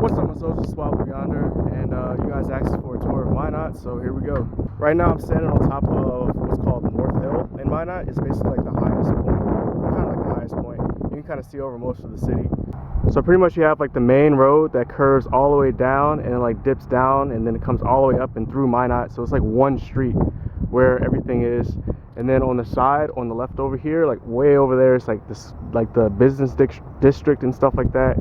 What's up, my soldiers? It's WildBlueYonder, and you guys asked for a tour of Minot, so here we go. Right now I'm standing on top of what's called North Hill in Minot. It's basically like the highest point, kind of like the highest point. You can kind of see over most of the city. So pretty much you have like the main road that curves all the way down and it like dips down and then it comes all the way up and through Minot. So it's like one street where everything is. And then on the side, on the left over here, like way over there, it's like this, like the business district and stuff like that.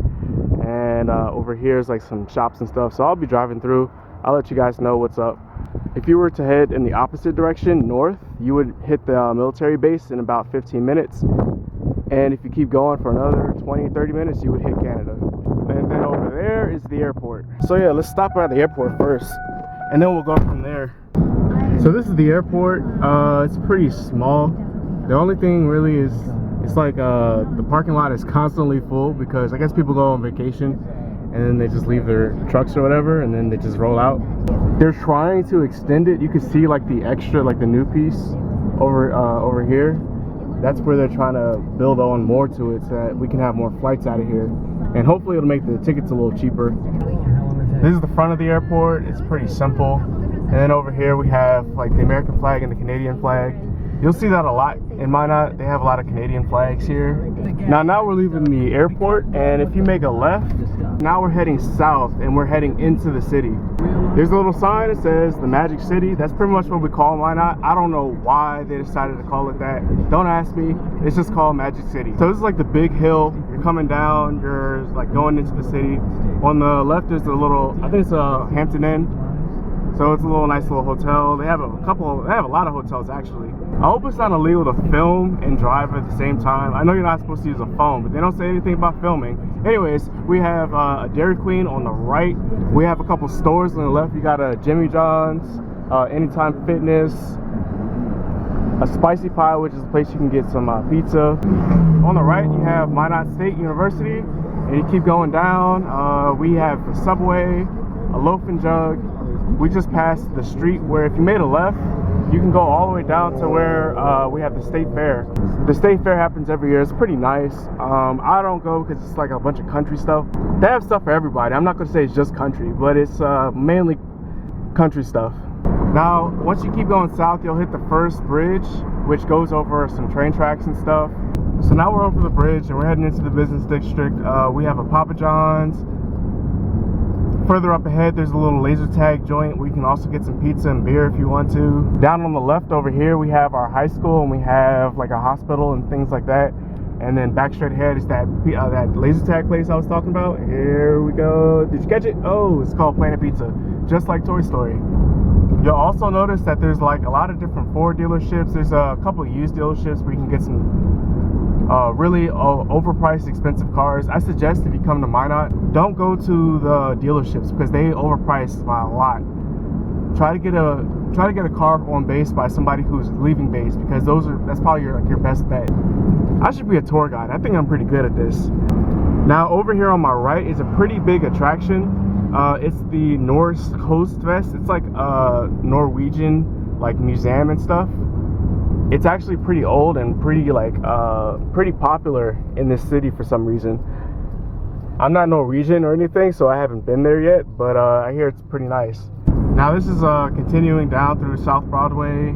And over here is like some shops and stuff. So I'll be driving through. I'll let you guys know what's up. If you were to head in the opposite direction, north, you would hit the military base in about 15 minutes. And if you keep going for another 20-30 minutes, you would hit Canada. And then over there is the airport. So yeah, let's stop at the airport first, and then we'll go from there. So this is the airport. It's pretty small. The only thing really is it's like the parking lot is constantly full because I guess people go on vacation and then they just leave their trucks or whatever and then they just roll out. They're trying to extend it. You can see like the extra, like the new piece over here. That's where they're trying to build on more to it so that we can have more flights out of here. And hopefully it'll make the tickets a little cheaper. This is the front of the airport. It's pretty simple. And then over here we have like the American flag and the Canadian flag. You'll see that a lot in Minot. They have a lot of Canadian flags here. Now we're leaving the airport, and if you make a left, now we're heading south and we're heading into the city. There's a little sign that says the Magic City. That's pretty much what we call Minot. I don't know why they decided to call it that. Don't ask me. It's just called Magic City. So this is like the big hill. You're coming down, you're like going into the city. On the left is a little, I think it's a Hampton Inn. So it's a little nice little hotel. They have a lot of hotels actually. I hope it's not illegal to film and drive at the same time. I know you're not supposed to use a phone, but they don't say anything about filming. Anyways, we have a Dairy Queen on the right. We have a couple stores on the left. You got a Jimmy John's, Anytime Fitness, a Spicy Pie, which is a place you can get some pizza. On the right, you have Minot State University, and you keep going down. We have a Subway, a Loaf and Jug. We just passed the street where if you made a left, you can go all the way down to where we have the state fair. The state fair happens every year. It's pretty nice. I don't go because it's like a bunch of country stuff. They have stuff for everybody. I'm not going to say it's just country, but it's mainly country stuff. Now, once you keep going south, you'll hit the first bridge, which goes over some train tracks and stuff. So now we're over the bridge and we're heading into the business district. We have a Papa John's. Further up ahead, there's a little laser tag joint where you can also get some pizza and beer if you want to. Down on the left over here, we have our high school and we have like a hospital and things like that. And then back straight ahead is that laser tag place I was talking about. Here we go. Did you catch it? Oh, it's called Planet Pizza, just like Toy Story. You'll also notice that there's like a lot of different Ford dealerships. There's a couple of used dealerships where you can get some really overpriced expensive cars. I suggest if you come to Minot, don't go to the dealerships because they overpriced by a lot. Try to get a car on base by somebody who's leaving base because that's probably your best bet. I should be a tour guide. I think I'm pretty good at this. Now over here on my right is a pretty big attraction. It's the Norse Coast Fest. It's like a Norwegian like museum and stuff. It's actually pretty old and pretty popular in this city for some reason. I'm not Norwegian or anything, so I haven't been there yet, but I hear it's pretty nice. Now this is continuing down through South Broadway.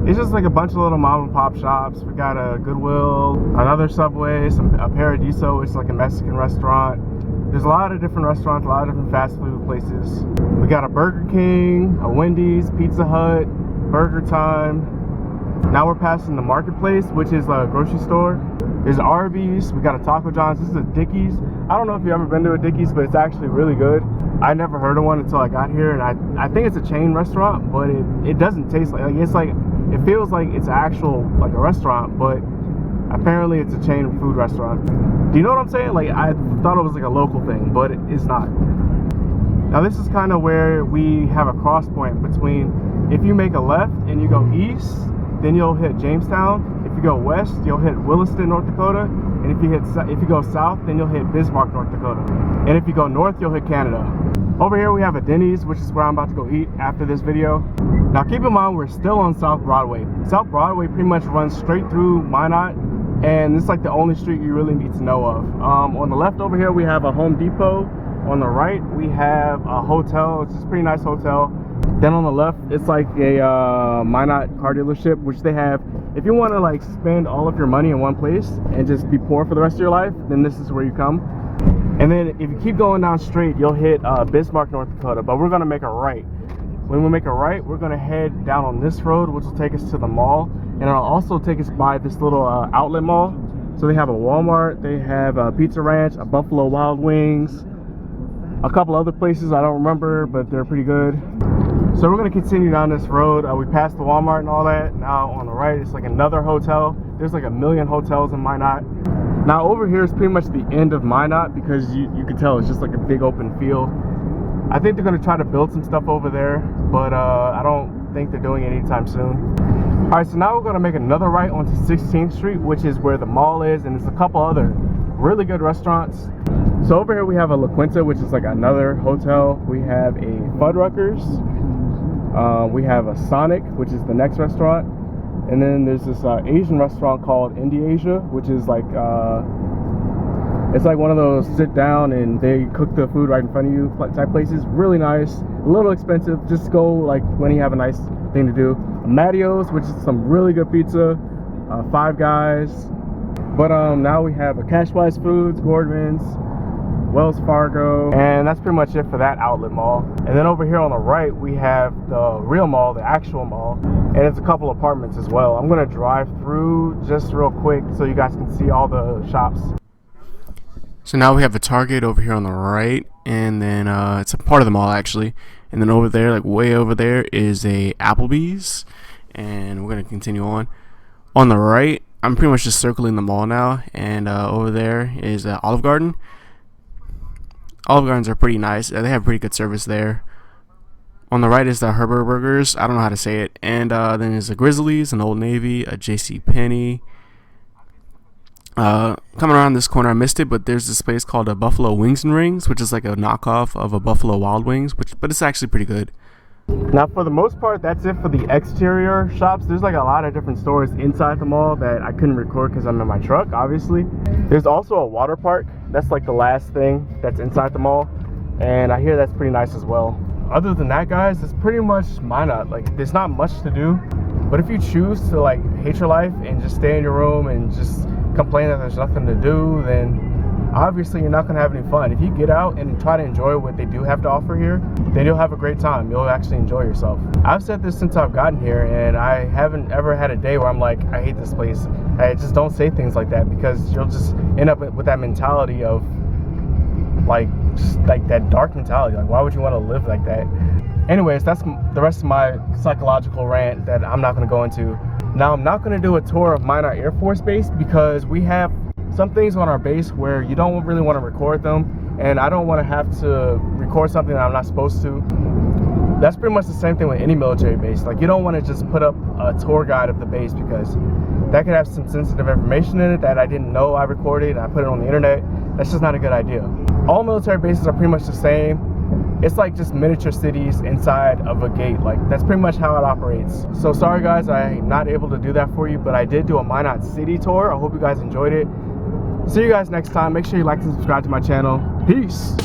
It's just like a bunch of little mom and pop shops. We got a Goodwill, another Subway, a Paradiso, which is like a Mexican restaurant. There's a lot of different restaurants, a lot of different fast food places. We got a Burger King, a Wendy's, Pizza Hut, Burger Time. Now we're passing the Marketplace, which is a grocery store. There's Arby's, we got a Taco John's, this is a Dickies. I don't know if you've ever been to a Dickies, but it's actually really good. I never heard of one until I got here, and I think it's a chain restaurant, but it doesn't taste like it's like, it feels like it's actual, like a restaurant, but apparently it's a chain food restaurant. Do you know what I'm saying? Like, I thought it was like a local thing, but it's not. Now this is kind of where we have a cross point between, if you make a left and you go east, then you'll hit Jamestown. If you go west, you'll hit Williston, North Dakota. And if you go south, then you'll hit Bismarck, North Dakota. And if you go north, you'll hit Canada. Over here we have a Denny's, which is where I'm about to go eat after this video. Now keep in mind, we're still on South Broadway. South Broadway pretty much runs straight through Minot, and it's like the only street you really need to know of. On the left over here we have a Home Depot. On the right, we have a hotel. It's just a pretty nice hotel. Then on the left, it's like a Minot car dealership, which they have. If you want to like spend all of your money in one place and just be poor for the rest of your life, then this is where you come. And then if you keep going down straight, you'll hit Bismarck, North Dakota. But we're gonna make a right. When we make a right, we're gonna head down on this road, which will take us to the mall, and it'll also take us by this little outlet mall. So they have a Walmart, they have a Pizza Ranch, a Buffalo Wild Wings, a couple other places I don't remember, but they're pretty good. So we're gonna continue down this road. We passed the Walmart and all that. Now on the right, it's like another hotel. There's like a million hotels in Minot. Now over here is pretty much the end of Minot, because you can tell it's just like a big open field. I think they're gonna try to build some stuff over there, but I don't think they're doing it anytime soon. All right, so now we're gonna make another right onto 16th Street, which is where the mall is, and there's a couple other really good restaurants. So over here we have a La Quinta, which is like another hotel. We have a Fuddruckers. We have a Sonic, which is the next restaurant. And then there's this Asian restaurant called Indie Asia, which is like, it's like one of those sit down and they cook the food right in front of you type places. Really nice, a little expensive. Just go like when you have a nice thing to do. Matteo's, which is some really good pizza. Five Guys. But now we have a Cashwise Foods, Gordon's, Wells Fargo, and that's pretty much it for that outlet mall. And then over here on the right, we have the real mall, the actual mall, and it's a couple apartments as well. I'm gonna drive through just real quick so you guys can see all the shops. So now we have a Target over here on the right, and then it's a part of the mall actually. And then over there, like way over there, is a Applebee's, and we're gonna continue on. On the right, I'm pretty much just circling the mall now, and over there is Olive Garden. Olive Gardens are pretty nice. They have pretty good service there. On the right is the Herbert Burgers. I don't know how to say it. And then there's a Grizzlies, an Old Navy, a JCPenney. Coming around this corner, I missed it, but there's this place called a Buffalo Wings and Rings, which is like a knockoff of a Buffalo Wild Wings, but it's actually pretty good. Now for the most part, that's it for the exterior shops. There's like a lot of different stores inside the mall that I couldn't record because I'm in my truck, obviously. There's also a water park. That's like the last thing that's inside the mall, and I hear that's pretty nice as well. Other than that, guys, it's pretty much Minot. Like, there's not much to do, but if you choose to like hate your life and just stay in your room and just complain that there's nothing to do, then obviously you're not gonna have any fun. If you get out and try to enjoy what they do have to offer here, then you'll have a great time. You'll actually enjoy yourself. I've said this since I've gotten here, and I haven't ever had a day where I'm like, I hate this place. I just don't say things like that, because you'll just end up with that mentality of like, just like that dark mentality. Like, why would you want to live like that? Anyways, that's the rest of my psychological rant that I'm not gonna go into. Now, I'm not gonna do a tour of Minot Air Force Base because we have some things on our base where you don't really want to record them, and I don't want to have to record something that I'm not supposed to. That's pretty much the same thing with any military base. Like, you don't want to just put up a tour guide of the base, because that could have some sensitive information in it that I didn't know I recorded and I put it on the internet. That's just not a good idea. All military bases are pretty much the same. It's like just miniature cities inside of a gate. Like, that's pretty much how it operates. So sorry guys, I'm not able to do that for you, but I did do a Minot City tour. I hope you guys enjoyed it. See you guys next time. Make sure you like and subscribe to my channel. Peace.